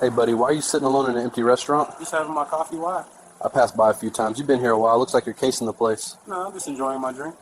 Hey buddy, why are you sitting alone in an empty restaurant? Just having my coffee. Why? I passed by a few times. You've been here a while. Looks like you're casing the place. No, I'm just enjoying my drink.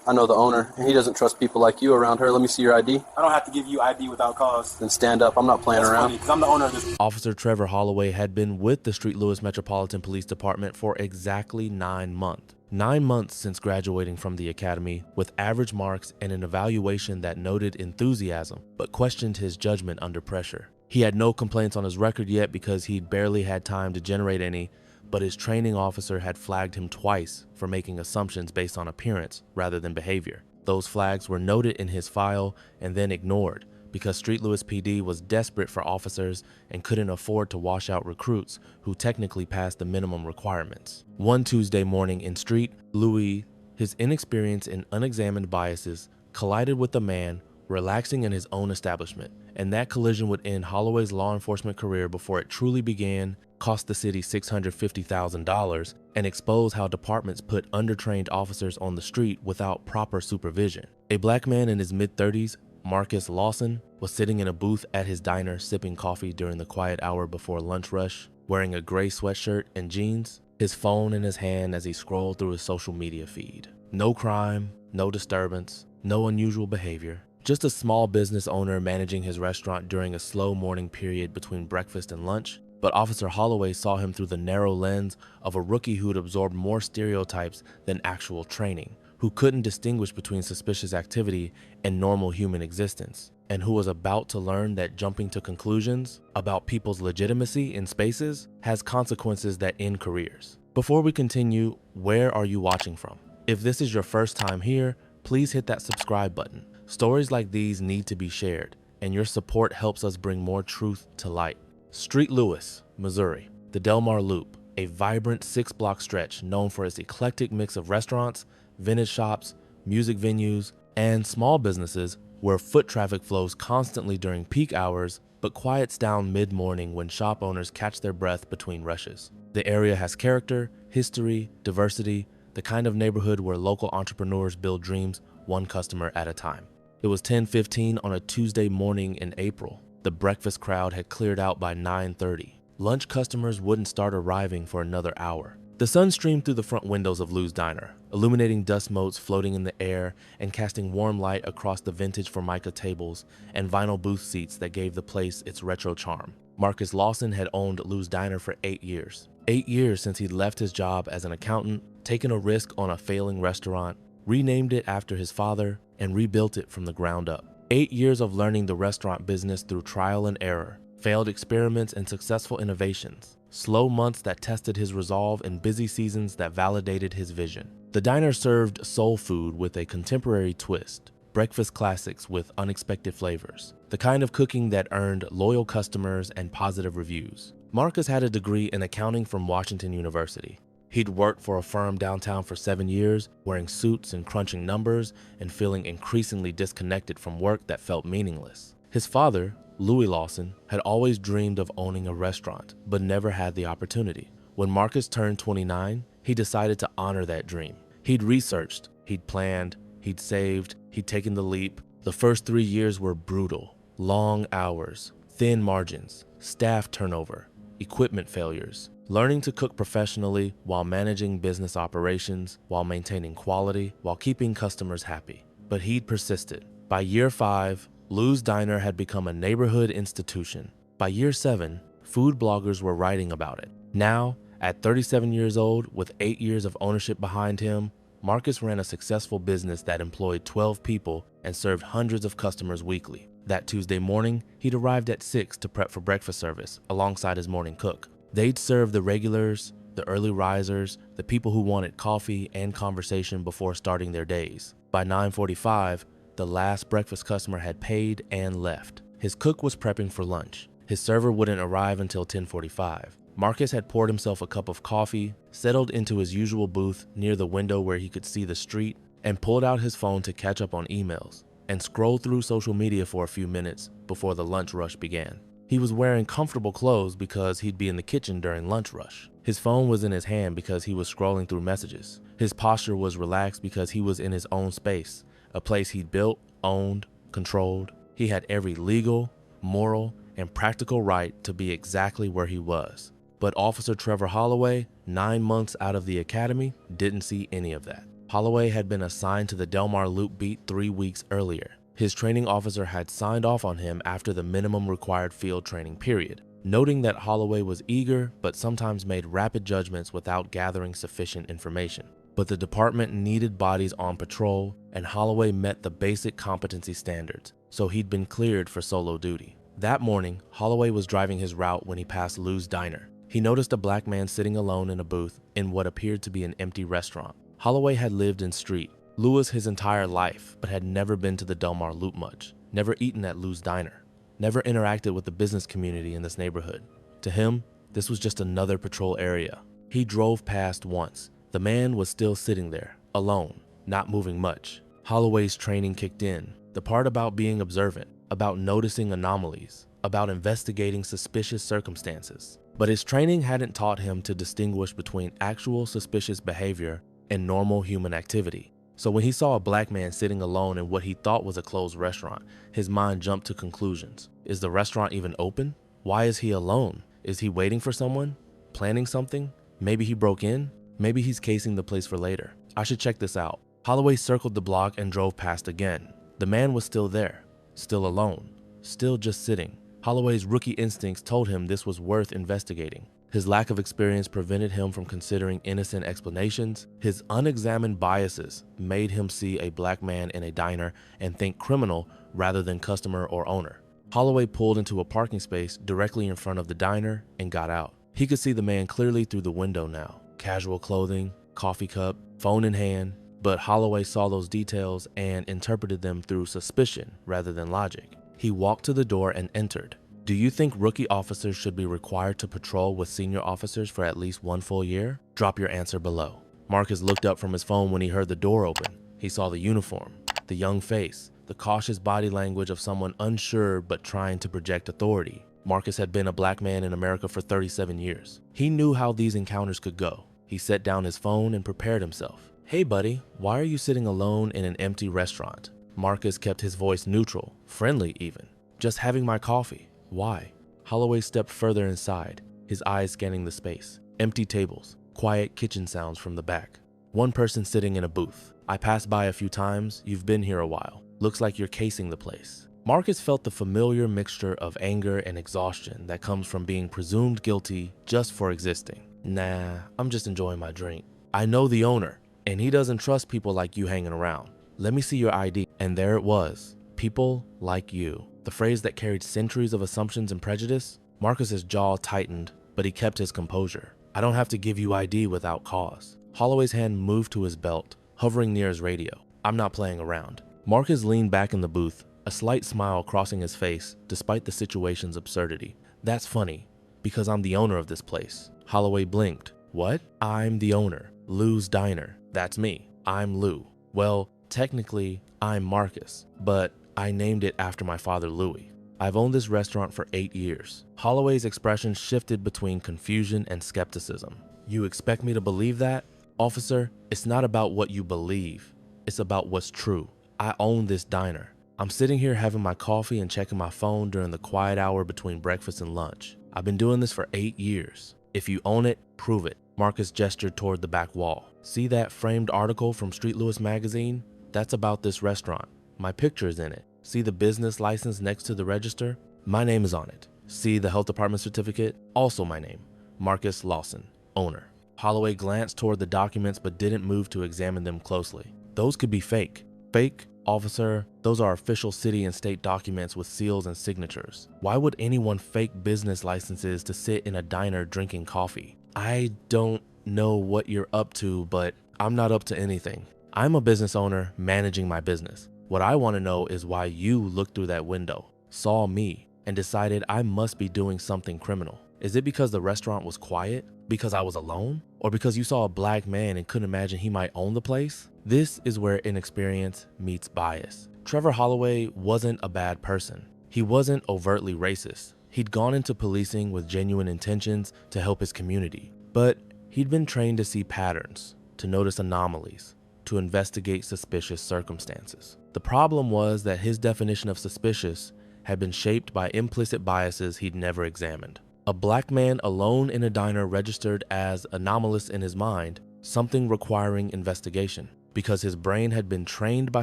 I know the owner, and he doesn't trust people like you around her. Let me see your ID. I don't have to give you ID without cause. Then stand up. I'm not playing That's around. funny, because I'm the owner of this. Officer Trevor Holloway had been with the St. Louis Metropolitan Police Department for exactly 9 months. 9 months since graduating from the academy, with average marks and an evaluation that noted enthusiasm, but questioned his judgment under pressure. He had no complaints on his record yet because he'd barely had time to generate any, but his training officer had flagged him twice for making assumptions based on appearance rather than behavior. Those flags were noted in his file and then ignored because St. Louis PD was desperate for officers and couldn't afford to wash out recruits who technically passed the minimum requirements. One Tuesday morning in St. Louis, his inexperience and unexamined biases collided with a man relaxing in his own establishment, and that collision would end Holloway's law enforcement career before it truly began, cost the city $650,000, and expose how departments put undertrained officers on the street without proper supervision. A black man in his mid-30s, Marcus Lawson, was sitting in a booth at his diner sipping coffee during the quiet hour before lunch rush, wearing a gray sweatshirt and jeans, his phone in his hand as he scrolled through his social media feed. No crime, no disturbance, no unusual behavior. Just a small business owner managing his restaurant during a slow morning period between breakfast and lunch, but Officer Holloway saw him through the narrow lens of a rookie who'd absorbed more stereotypes than actual training, who couldn't distinguish between suspicious activity and normal human existence, and who was about to learn that jumping to conclusions about people's legitimacy in spaces has consequences that end careers. Before we continue, where are you watching from? If this is your first time here, please hit that subscribe button. Stories like these need to be shared, and your support helps us bring more truth to light. St. Louis, Missouri, the Delmar Loop, a vibrant 6-block stretch known for its eclectic mix of restaurants, vintage shops, music venues, and small businesses where foot traffic flows constantly during peak hours but quiets down mid-morning when shop owners catch their breath between rushes. The area has character, history, diversity, the kind of neighborhood where local entrepreneurs build dreams one customer at a time. It was 10:15 on a Tuesday morning in April. The breakfast crowd had cleared out by 9:30. Lunch customers wouldn't start arriving for another hour. The sun streamed through the front windows of Lou's Diner, illuminating dust motes floating in the air and casting warm light across the vintage Formica tables and vinyl booth seats that gave the place its retro charm. Marcus Lawson had owned Lou's Diner for 8 years. 8 years since he'd left his job as an accountant, taken a risk on a failing restaurant, renamed it after his father, and rebuilt it from the ground up. 8 years of learning the restaurant business through trial and error, failed experiments and successful innovations, slow months that tested his resolve and busy seasons that validated his vision. The diner served soul food with a contemporary twist, breakfast classics with unexpected flavors, the kind of cooking that earned loyal customers and positive reviews. Marcus had a degree in accounting from Washington University. He'd worked for a firm downtown for 7 years, wearing suits and crunching numbers and feeling increasingly disconnected from work that felt meaningless. His father, Louis Lawson, had always dreamed of owning a restaurant, but never had the opportunity. When Marcus turned 29, he decided to honor that dream. He'd researched, he'd planned, he'd saved, he'd taken the leap. The first 3 years were brutal. Long hours, thin margins, staff turnover, equipment failures. Learning to cook professionally while managing business operations, while maintaining quality, while keeping customers happy. But he'd persisted. By year 5, Lou's Diner had become a neighborhood institution. By year 7, food bloggers were writing about it. Now, at 37 years old, with 8 years of ownership behind him, Marcus ran a successful business that employed 12 people and served hundreds of customers weekly. That Tuesday morning, he'd arrived at 6 to prep for breakfast service alongside his morning cook. They'd serve the regulars, the early risers, the people who wanted coffee and conversation before starting their days. By 9:45, the last breakfast customer had paid and left. His cook was prepping for lunch. His server wouldn't arrive until 10:45. Marcus had poured himself a cup of coffee, settled into his usual booth near the window where he could see the street, and pulled out his phone to catch up on emails and scroll through social media for a few minutes before the lunch rush began. He was wearing comfortable clothes because he'd be in the kitchen during lunch rush. His phone was in his hand because he was scrolling through messages. His posture was relaxed because he was in his own space, a place he'd built, owned, controlled. He had every legal, moral, and practical right to be exactly where he was. But Officer Trevor Holloway, 9 months out of the academy, didn't see any of that. Holloway had been assigned to the Delmar Loop beat 3 weeks earlier. His training officer had signed off on him after the minimum required field training period, noting that Holloway was eager but sometimes made rapid judgments without gathering sufficient information. But the department needed bodies on patrol, and Holloway met the basic competency standards, so he'd been cleared for solo duty. That morning, Holloway was driving his route when he passed Lou's Diner. He noticed a black man sitting alone in a booth in what appeared to be an empty restaurant. Holloway had lived in Street Louis his entire life, but had never been to the Delmar Loop much, never eaten at Lou's Diner, never interacted with the business community in this neighborhood. To him, this was just another patrol area. He drove past once. The man was still sitting there, alone, not moving much. Holloway's training kicked in, the part about being observant, about noticing anomalies, about investigating suspicious circumstances. But his training hadn't taught him to distinguish between actual suspicious behavior and normal human activity. So when he saw a black man sitting alone in what he thought was a closed restaurant, his mind jumped to conclusions. Is the restaurant even open? Why is he alone? Is he waiting for someone? Planning something? Maybe he broke in? Maybe he's casing the place for later. I should check this out. Holloway circled the block and drove past again. The man was still there, still alone, still just sitting. Holloway's rookie instincts told him this was worth investigating. His lack of experience prevented him from considering innocent explanations. His unexamined biases made him see a black man in a diner and think criminal rather than customer or owner. Holloway pulled into a parking space directly in front of the diner and got out. He could see the man clearly through the window now. Casual clothing, coffee cup, phone in hand, but Holloway saw those details and interpreted them through suspicion rather than logic. He walked to the door and entered. Do you think rookie officers should be required to patrol with senior officers for at least 1 full year? Drop your answer below. Marcus looked up from his phone when he heard the door open. He saw the uniform, the young face, the cautious body language of someone unsure but trying to project authority. Marcus had been a black man in America for 37 years. He knew how these encounters could go. He set down his phone and prepared himself. Hey buddy, why are you sitting alone in an empty restaurant? Marcus kept his voice neutral, friendly even. Just having my coffee. Why? Holloway stepped further inside, his eyes scanning the space. Empty tables, quiet kitchen sounds from the back. One person sitting in a booth. I passed by a few times, you've been here a while. Looks like you're casing the place. Marcus felt the familiar mixture of anger and exhaustion that comes from being presumed guilty just for existing. Nah, I'm just enjoying my drink. I know the owner, and he doesn't trust people like you hanging around. Let me see your ID. And there it was. People like you. The phrase that carried centuries of assumptions and prejudice. Marcus's jaw tightened, but he kept his composure. I don't have to give you ID without cause. Holloway's hand moved to his belt, hovering near his radio. I'm not playing around. Marcus leaned back in the booth, a slight smile crossing his face despite the situation's absurdity. That's funny, because I'm the owner of this place. Holloway blinked. What? I'm the owner. Lou's Diner. That's me. I'm Lou. Well, technically, I'm Marcus, but I named it after my father Louis. I've owned this restaurant for 8 years. Holloway's expression shifted between confusion and skepticism. You expect me to believe that? Officer, it's not about what you believe. It's about what's true. I own this diner. I'm sitting here having my coffee and checking my phone during the quiet hour between breakfast and lunch. I've been doing this for 8 years. If you own it, prove it. Marcus gestured toward the back wall. See that framed article from Street Louis magazine? That's about this restaurant. My picture is in it. See the business license next to the register? My name is on it. See the health department certificate? Also my name. Marcus Lawson, owner. Holloway glanced toward the documents but didn't move to examine them closely. Those could be fake. Fake? Officer, those are official city and state documents with seals and signatures. Why would anyone fake business licenses to sit in a diner drinking coffee? I don't know what you're up to, but I'm not up to anything. I'm a business owner managing my business. What I want to know is why you looked through that window, saw me, and decided I must be doing something criminal. Is it because the restaurant was quiet? Because I was alone? Or because you saw a black man and couldn't imagine he might own the place? This is where inexperience meets bias. Trevor Holloway wasn't a bad person. He wasn't overtly racist. He'd gone into policing with genuine intentions to help his community. But he'd been trained to see patterns, to notice anomalies, to investigate suspicious circumstances. The problem was that his definition of suspicious had been shaped by implicit biases he'd never examined. A black man alone in a diner registered as anomalous in his mind, something requiring investigation, because his brain had been trained by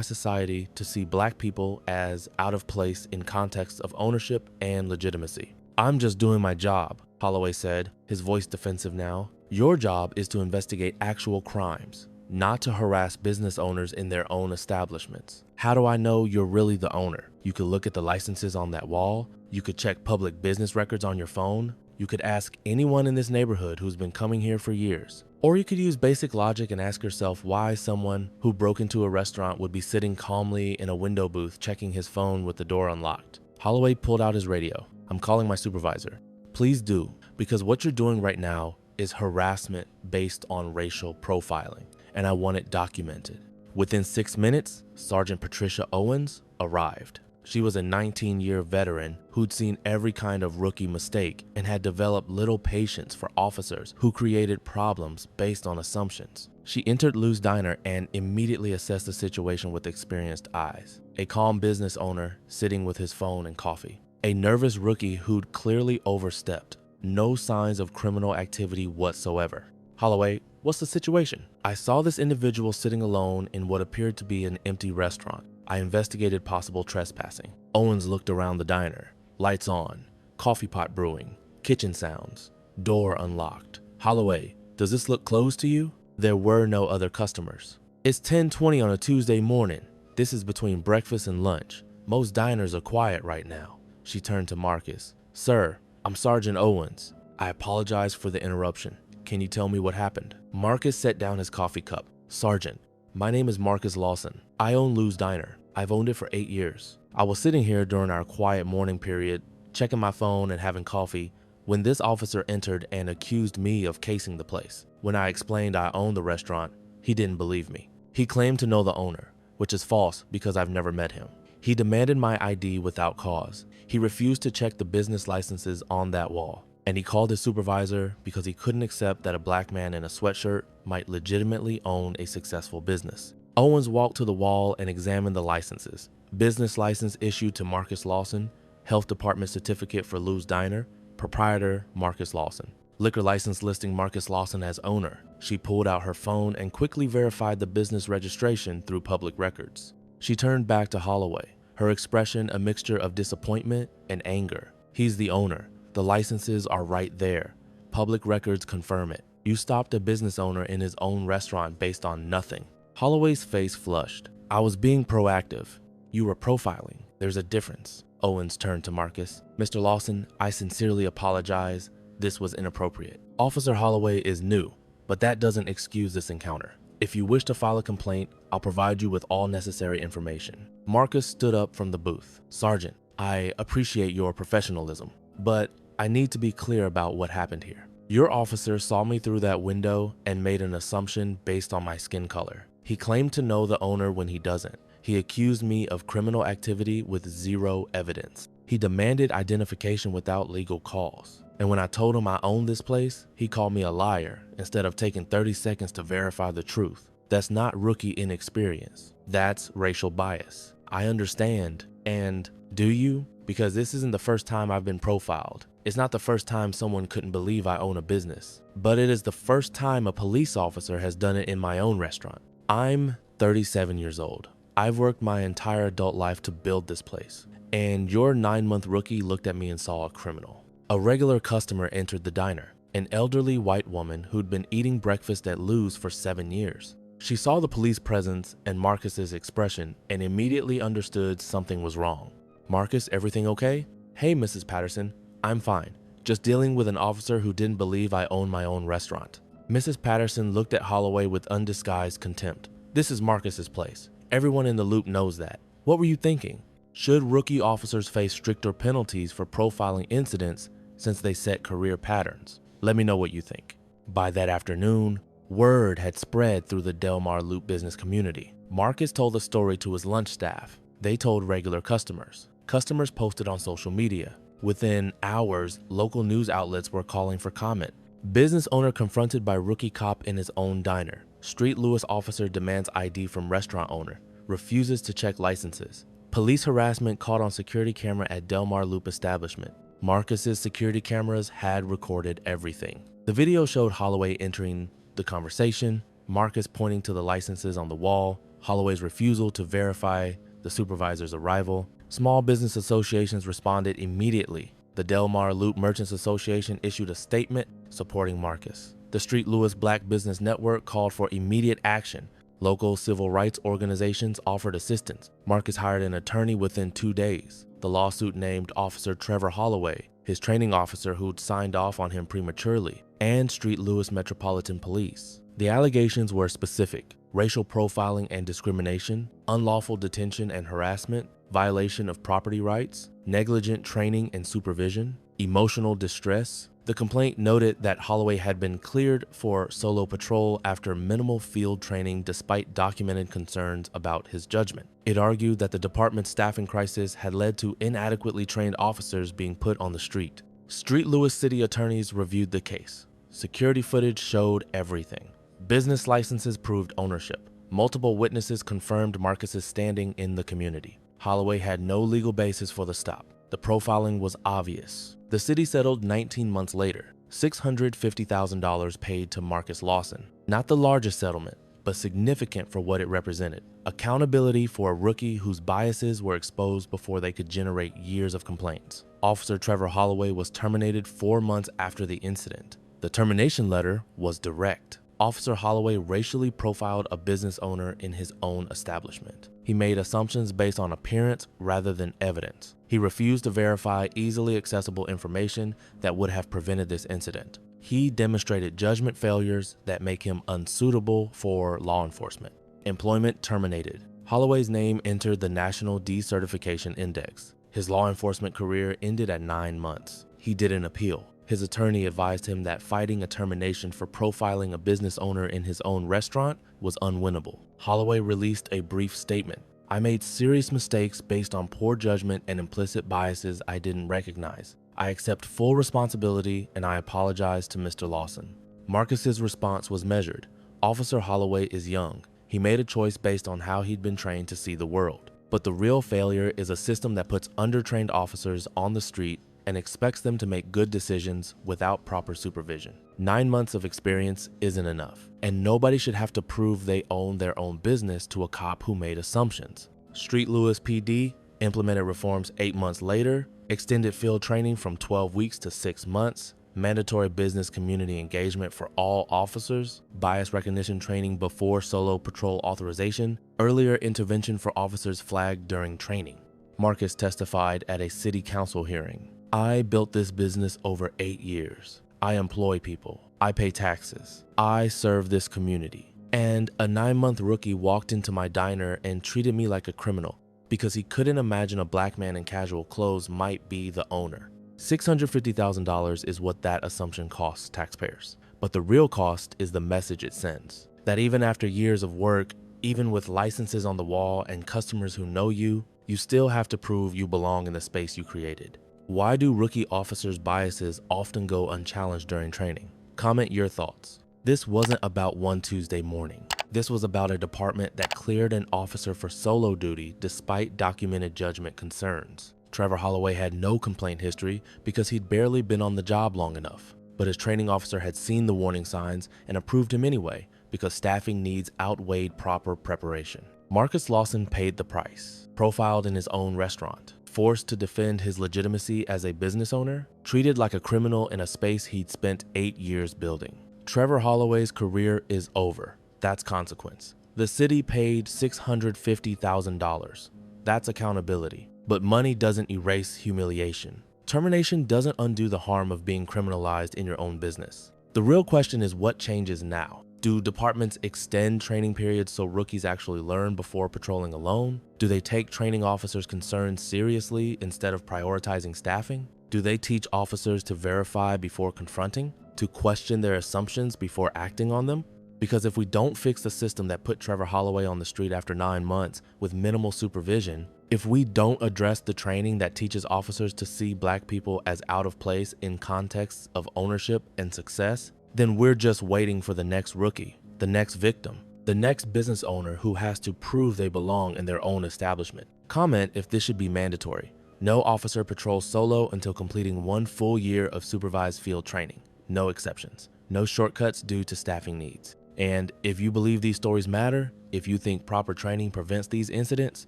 society to see black people as out of place in contexts of ownership and legitimacy. "I'm just doing my job," Holloway said, his voice defensive now. "Your job is to investigate actual crimes, not to harass business owners in their own establishments. How do I know you're really the owner? You could look at the licenses on that wall. You could check public business records on your phone. You could ask anyone in this neighborhood who's been coming here for years. Or you could use basic logic and ask yourself why someone who broke into a restaurant would be sitting calmly in a window booth checking his phone with the door unlocked." Holloway pulled out his radio. "I'm calling my supervisor." "Please do, because what you're doing right now is harassment based on racial profiling, and I want it documented." Within 6 minutes, Sergeant Patricia Owens arrived. She was a 19-year veteran who'd seen every kind of rookie mistake and had developed little patience for officers who created problems based on assumptions. She entered Lou's diner and immediately assessed the situation with experienced eyes. A calm business owner sitting with his phone and coffee. A nervous rookie who'd clearly overstepped. No signs of criminal activity whatsoever. "Holloway, what's the situation?" "I saw this individual sitting alone in what appeared to be an empty restaurant. I investigated possible trespassing." Owens looked around the diner. Lights on, coffee pot brewing, kitchen sounds, door unlocked. "Holloway, does this look closed to you?" There were no other customers. "It's 10:20 on a Tuesday morning. This is between breakfast and lunch. Most diners are quiet right now." She turned to Marcus. "Sir, I'm Sergeant Owens. I apologize for the interruption. Can you tell me what happened?" Marcus set down his coffee cup. "Sergeant, my name is Marcus Lawson. I own Lou's Diner. I've owned it for 8 years. I was sitting here during our quiet morning period, checking my phone and having coffee, when this officer entered and accused me of casing the place. When I explained I owned the restaurant, he didn't believe me. He claimed to know the owner, which is false because I've never met him. He demanded my ID without cause. He refused to check the business licenses on that wall. And he called his supervisor because he couldn't accept that a black man in a sweatshirt might legitimately own a successful business." Owens walked to the wall and examined the licenses. Business license issued to Marcus Lawson, health department certificate for Lou's Diner, proprietor Marcus Lawson. Liquor license listing Marcus Lawson as owner. She pulled out her phone and quickly verified the business registration through public records. She turned back to Holloway, her expression a mixture of disappointment and anger. "He's the owner. The licenses are right there. Public records confirm it. You stopped a business owner in his own restaurant based on nothing." Holloway's face flushed. "I was being proactive. You were profiling. There's a difference." Owens turned to Marcus. "Mr. Lawson, I sincerely apologize. This was inappropriate. Officer Holloway is new, but that doesn't excuse this encounter. If you wish to file a complaint, I'll provide you with all necessary information." Marcus stood up from the booth. "Sergeant, I appreciate your professionalism, but I need to be clear about what happened here. Your officer saw me through that window and made an assumption based on my skin color. He claimed to know the owner when he doesn't. He accused me of criminal activity with zero evidence. He demanded identification without legal cause. And when I told him I owned this place, he called me a liar instead of taking 30 seconds to verify the truth. That's not rookie inexperience. That's racial bias. I understand. And do you? Because this isn't the first time I've been profiled. It's not the first time someone couldn't believe I own a business. But it is the first time a police officer has done it in my own restaurant. I'm 37 years old. I've worked my entire adult life to build this place. And your 9-month rookie looked at me and saw a criminal." A regular customer entered the diner, an elderly white woman who'd been eating breakfast at Lou's for 7 years. She saw the police presence and Marcus's expression and immediately understood something was wrong. "Marcus, everything okay?" "Hey, Mrs. Patterson, I'm fine. Just dealing with an officer who didn't believe I own my own restaurant." Mrs. Patterson looked at Holloway with undisguised contempt. "This is Marcus's place. Everyone in the loop knows that. What were you thinking? Should rookie officers face stricter penalties for profiling incidents since they set career patterns? Let me know what you think." By that afternoon, word had spread through the Del Mar Loop business community. Marcus told the story to his lunch staff. They told regular customers. Customers posted on social media. Within hours, local news outlets were calling for comment. Business owner confronted by rookie cop in his own diner. Street Lewis officer demands ID from restaurant owner. Refuses to check licenses. Police harassment caught on security camera at Del Mar Loop establishment. Marcus's security cameras had recorded everything. The video showed Holloway entering the conversation, Marcus pointing to the licenses on the wall, Holloway's refusal to verify the supervisor's arrival. Small business associations responded immediately. The Del Mar Loop Merchants Association issued a statement supporting Marcus. The Street Louis Black Business Network called for immediate action. Local civil rights organizations offered assistance. Marcus hired an attorney within 2 days. The lawsuit named Officer Trevor Holloway, his training officer who'd signed off on him prematurely, and Street Louis Metropolitan Police. The allegations were specific: racial profiling and discrimination, unlawful detention and harassment, violation of property rights, negligent training and supervision, emotional distress. The complaint noted that Holloway had been cleared for solo patrol after minimal field training despite documented concerns about his judgment. It argued that the department's staffing crisis had led to inadequately trained officers being put on the street. Street Louis city attorneys reviewed the case. Security footage showed everything. Business licenses proved ownership. Multiple witnesses confirmed Marcus's standing in the community. Holloway had no legal basis for the stop. The profiling was obvious. The city settled 19 months later, $650,000 paid to Marcus Lawson. Not the largest settlement, but significant for what it represented. Accountability for a rookie whose biases were exposed before they could generate years of complaints. Officer Trevor Holloway was terminated 4 months after the incident. The termination letter was direct. Officer Holloway racially profiled a business owner in his own establishment. He made assumptions based on appearance rather than evidence. He refused to verify easily accessible information that would have prevented this incident. He demonstrated judgment failures that make him unsuitable for law enforcement. Employment terminated. Holloway's name entered the National Decertification Index. His law enforcement career ended at 9 months. He didn't appeal. His attorney advised him that fighting a termination for profiling a business owner in his own restaurant was unwinnable. Holloway released a brief statement. "I made serious mistakes based on poor judgment and implicit biases I didn't recognize. I accept full responsibility and I apologize to Mr. Lawson." Marcus's response was measured. Officer Holloway is young. He made a choice based on how he'd been trained to see the world. But the real failure is a system that puts undertrained officers on the street and expects them to make good decisions without proper supervision. 9 months of experience isn't enough, and nobody should have to prove they own their own business to a cop who made assumptions. Street Louis PD implemented reforms 8 months later, extended field training from 12 weeks to 6 months, mandatory business community engagement for all officers, bias recognition training before solo patrol authorization, earlier intervention for officers flagged during training. Marcus testified at a city council hearing. "I built this business over 8 years. I employ people. I pay taxes. I serve this community. And a 9-month rookie walked into my diner and treated me like a criminal because he couldn't imagine a black man in casual clothes might be the owner." $650,000 is what that assumption costs taxpayers. But the real cost is the message it sends. That even after years of work, even with licenses on the wall and customers who know you, you still have to prove you belong in the space you created. Why do rookie officers' biases often go unchallenged during training? Comment your thoughts. This wasn't about one Tuesday morning. This was about a department that cleared an officer for solo duty despite documented judgment concerns. Trevor Holloway had no complaint history because he'd barely been on the job long enough. But his training officer had seen the warning signs and approved him anyway because staffing needs outweighed proper preparation. Marcus Lawson paid the price. Profiled in his own restaurant. Forced to defend his legitimacy as a business owner, treated like a criminal in a space he'd spent 8 years building. Trevor Holloway's career is over. That's consequence. The city paid $650,000. That's accountability. But money doesn't erase humiliation. Termination doesn't undo the harm of being criminalized in your own business. The real question is what changes now? Do departments extend training periods so rookies actually learn before patrolling alone? Do they take training officers' concerns seriously instead of prioritizing staffing? Do they teach officers to verify before confronting? To question their assumptions before acting on them? Because if we don't fix the system that put Trevor Holloway on the street after 9 months with minimal supervision, if we don't address the training that teaches officers to see black people as out of place in contexts of ownership and success, then we're just waiting for the next rookie, the next victim, the next business owner who has to prove they belong in their own establishment. Comment if this should be mandatory. No officer patrols solo until completing 1 full year of supervised field training. No exceptions. No shortcuts due to staffing needs. And if you believe these stories matter, if you think proper training prevents these incidents,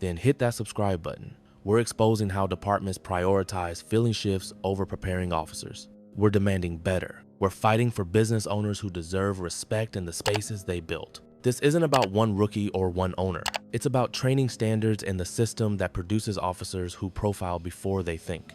then hit that subscribe button. We're exposing how departments prioritize filling shifts over preparing officers. We're demanding better. We're fighting for business owners who deserve respect in the spaces they built. This isn't about one rookie or one owner. It's about training standards and the system that produces officers who profile before they think.